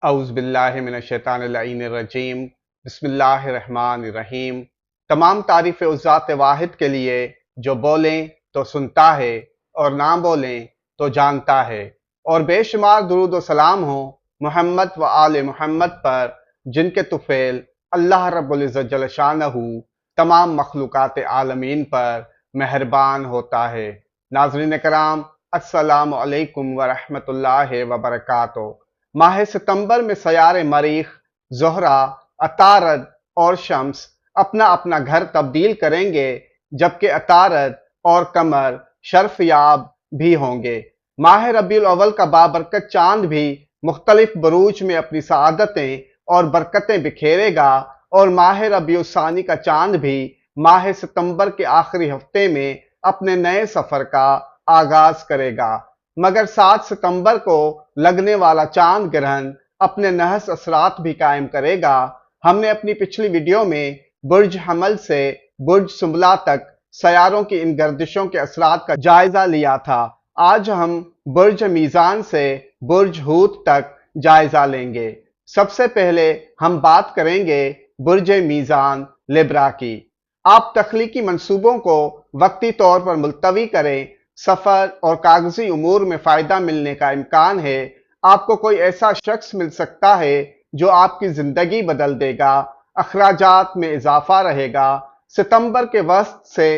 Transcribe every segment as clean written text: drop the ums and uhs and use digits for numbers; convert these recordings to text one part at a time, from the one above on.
اعوذ باللہ من الشیطان اللعین الرجیم بسم اللہ الرحمن الرحیم۔ تمام تعریف اس ذات واحد کے لیے جو بولیں تو سنتا ہے اور نہ بولیں تو جانتا ہے، اور بے شمار درود و سلام ہو محمد و آل محمد پر، جن کے طفیل اللہ رب العزت جل شانہ تمام مخلوقات عالمین پر مہربان ہوتا ہے۔ ناظرین کرام، السلام علیکم ورحمۃ اللہ وبرکاتہ۔ ماہ ستمبر میں سیارے مریخ، زہرہ، عطارد اور شمس اپنا اپنا گھر تبدیل کریں گے، جبکہ عطارد اور قمر شرف یاب بھی ہوں گے۔ ماہ ربیع الاول کا بابرکت چاند بھی مختلف بروج میں اپنی سعادتیں اور برکتیں بکھیرے گا، اور ماہ ربیع الثانی کا چاند بھی ماہ ستمبر کے آخری ہفتے میں اپنے نئے سفر کا آغاز کرے گا، مگر 7 ستمبر کو لگنے والا چاند گرہن اپنے نحس اثرات بھی قائم کرے گا۔ ہم نے اپنی پچھلی ویڈیو میں برج حمل سے برج سنبلہ تک سیاروں کی ان گردشوں کے اثرات کا جائزہ لیا تھا۔ آج ہم برج میزان سے برج حوت تک جائزہ لیں گے۔ سب سے پہلے ہم بات کریں گے برج میزان لبرا کی۔ آپ تخلیقی منصوبوں کو وقتی طور پر ملتوی کریں، سفر اور کاغذی امور میں فائدہ ملنے کا امکان ہے۔ آپ کو کوئی ایسا شخص مل سکتا ہے جو آپ کی زندگی بدل دے گا۔ اخراجات میں اضافہ رہے گا۔ ستمبر کے وسط سے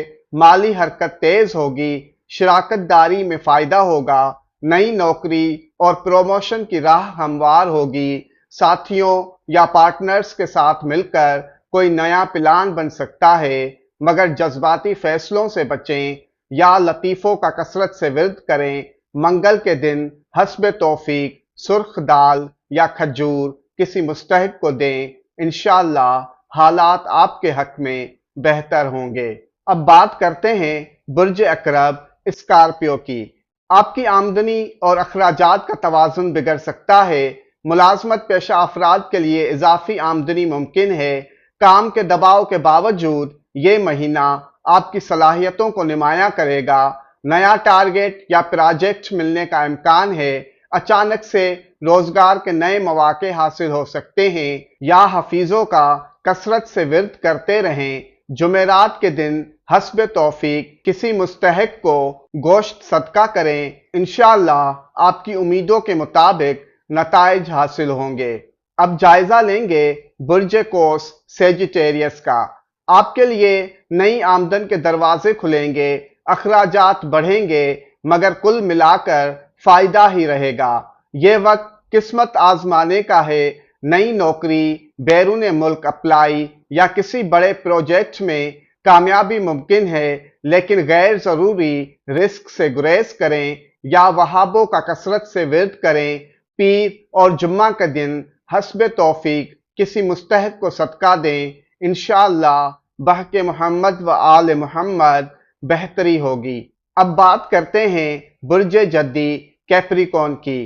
مالی حرکت تیز ہوگی، شراکت داری میں فائدہ ہوگا، نئی نوکری اور پروموشن کی راہ ہموار ہوگی۔ ساتھیوں یا پارٹنرز کے ساتھ مل کر کوئی نیا پلان بن سکتا ہے، مگر جذباتی فیصلوں سے بچیں یا لطیفوں کا کثرت سے ورد کریں۔ منگل کے دن حسب توفیق سرخ دال یا کھجور کسی مستحق کو دیں، انشاءاللہ حالات آپ کے حق میں بہتر ہوں گے۔ اب بات کرتے ہیں برج عقرب اسکارپیو کی۔ آپ کی آمدنی اور اخراجات کا توازن بگڑ سکتا ہے۔ ملازمت پیشہ افراد کے لیے اضافی آمدنی ممکن ہے۔ کام کے دباؤ کے باوجود یہ مہینہ آپ کی صلاحیتوں کو نمایاں کرے گا۔ نیا ٹارگٹ یا پروجیکٹ ملنے کا امکان ہے۔ اچانک سے روزگار کے نئے مواقع حاصل ہو سکتے ہیں، یا حفیظوں کا کثرت سے ورد کرتے رہیں۔ جمعرات کے دن حسب توفیق کسی مستحق کو گوشت صدقہ کریں، انشاءاللہ آپ کی امیدوں کے مطابق نتائج حاصل ہوں گے۔ اب جائزہ لیں گے برج قوس سیجیٹیریس کا۔ آپ کے لیے نئی آمدن کے دروازے کھلیں گے، اخراجات بڑھیں گے، مگر کل ملا کر فائدہ ہی رہے گا۔ یہ وقت قسمت آزمانے کا ہے۔ نئی نوکری، بیرون ملک اپلائی یا کسی بڑے پروجیکٹ میں کامیابی ممکن ہے، لیکن غیر ضروری رسک سے گریز کریں یا وہابوں کا کثرت سے ورد کریں۔ پیر اور جمعہ کے دن حسب توفیق کسی مستحق کو صدقہ دیں، انشاءاللہ بحق محمد و آل محمد بہتری ہوگی۔ اب بات کرتے ہیں برج جدی کیپریکون کی۔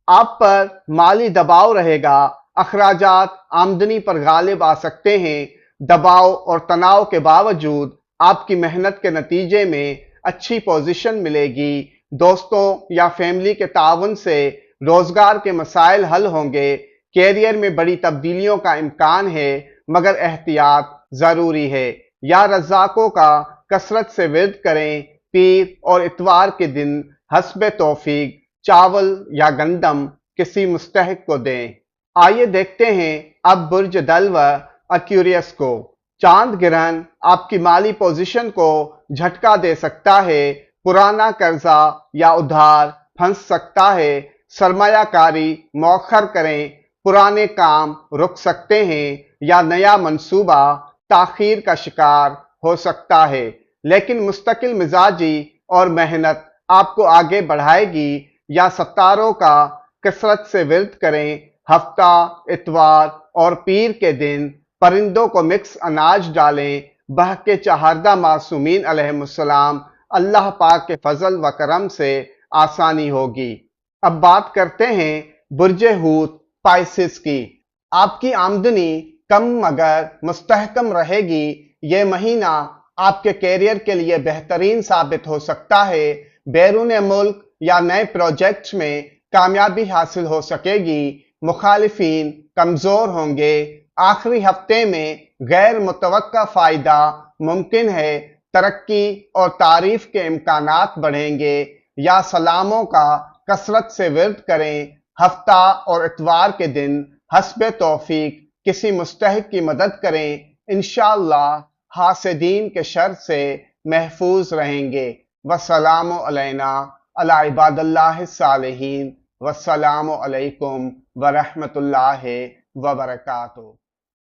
آپ پر مالی دباؤ رہے گا، اخراجات آمدنی پر غالب آ سکتے ہیں۔ دباؤ اور تناؤ کے باوجود آپ کی محنت کے نتیجے میں اچھی پوزیشن ملے گی۔ دوستوں یا فیملی کے تعاون سے روزگار کے مسائل حل ہوں گے۔ کیریئر میں بڑی تبدیلیوں کا امکان ہے، مگر احتیاط ضروری ہے۔ یا رزاقوں کا کثرت سے ورد کریں۔ پیر اور اتوار کے دن حسب توفیق چاول یا گندم کسی مستحق کو دیں۔ آئیے دیکھتے ہیں اب برج دلو ایکویریس کو۔ چاند گرہن آپ کی مالی پوزیشن کو جھٹکا دے سکتا ہے۔ پرانا قرضہ یا ادھار پھنس سکتا ہے۔ سرمایہ کاری مؤخر کریں، پرانے کام رک سکتے ہیں، یا نیا منصوبہ تاخیر کا شکار ہو سکتا ہے، لیکن مستقل مزاجی اور محنت آپ کو آگے بڑھائے گی۔ یا ستاروں کا کثرت سے ورد کریں۔ ہفتہ، اتوار اور پیر کے دن پرندوں کو مکس اناج ڈالیں۔ بحق چہاردہ معصومین علیہم السلام، اللہ پاک کے فضل و کرم سے آسانی ہوگی۔ اب بات کرتے ہیں برج حوت پائسس کی۔ آپ کی آمدنی کم مگر مستحکم رہے گی۔ یہ مہینہ آپ کے کیریئر کے لیے بہترین ثابت ہو سکتا ہے۔ بیرون ملک یا نئے پروجیکٹ میں کامیابی حاصل ہو سکے گی۔ مخالفین کمزور ہوں گے، آخری ہفتے میں غیر متوقع فائدہ ممکن ہے، ترقی اور تعریف کے امکانات بڑھیں گے۔ یا سلاموں کا کثرت سے ورد کریں۔ ہفتہ اور اتوار کے دن حسب توفیق کسی مستحق کی مدد کریں، انشاءاللہ حاسدین کے شر سے محفوظ رہیں گے۔ والسلام علینا علی عباد اللہ الصالحین، والسلام علیکم ورحمۃ اللہ وبرکاتہ۔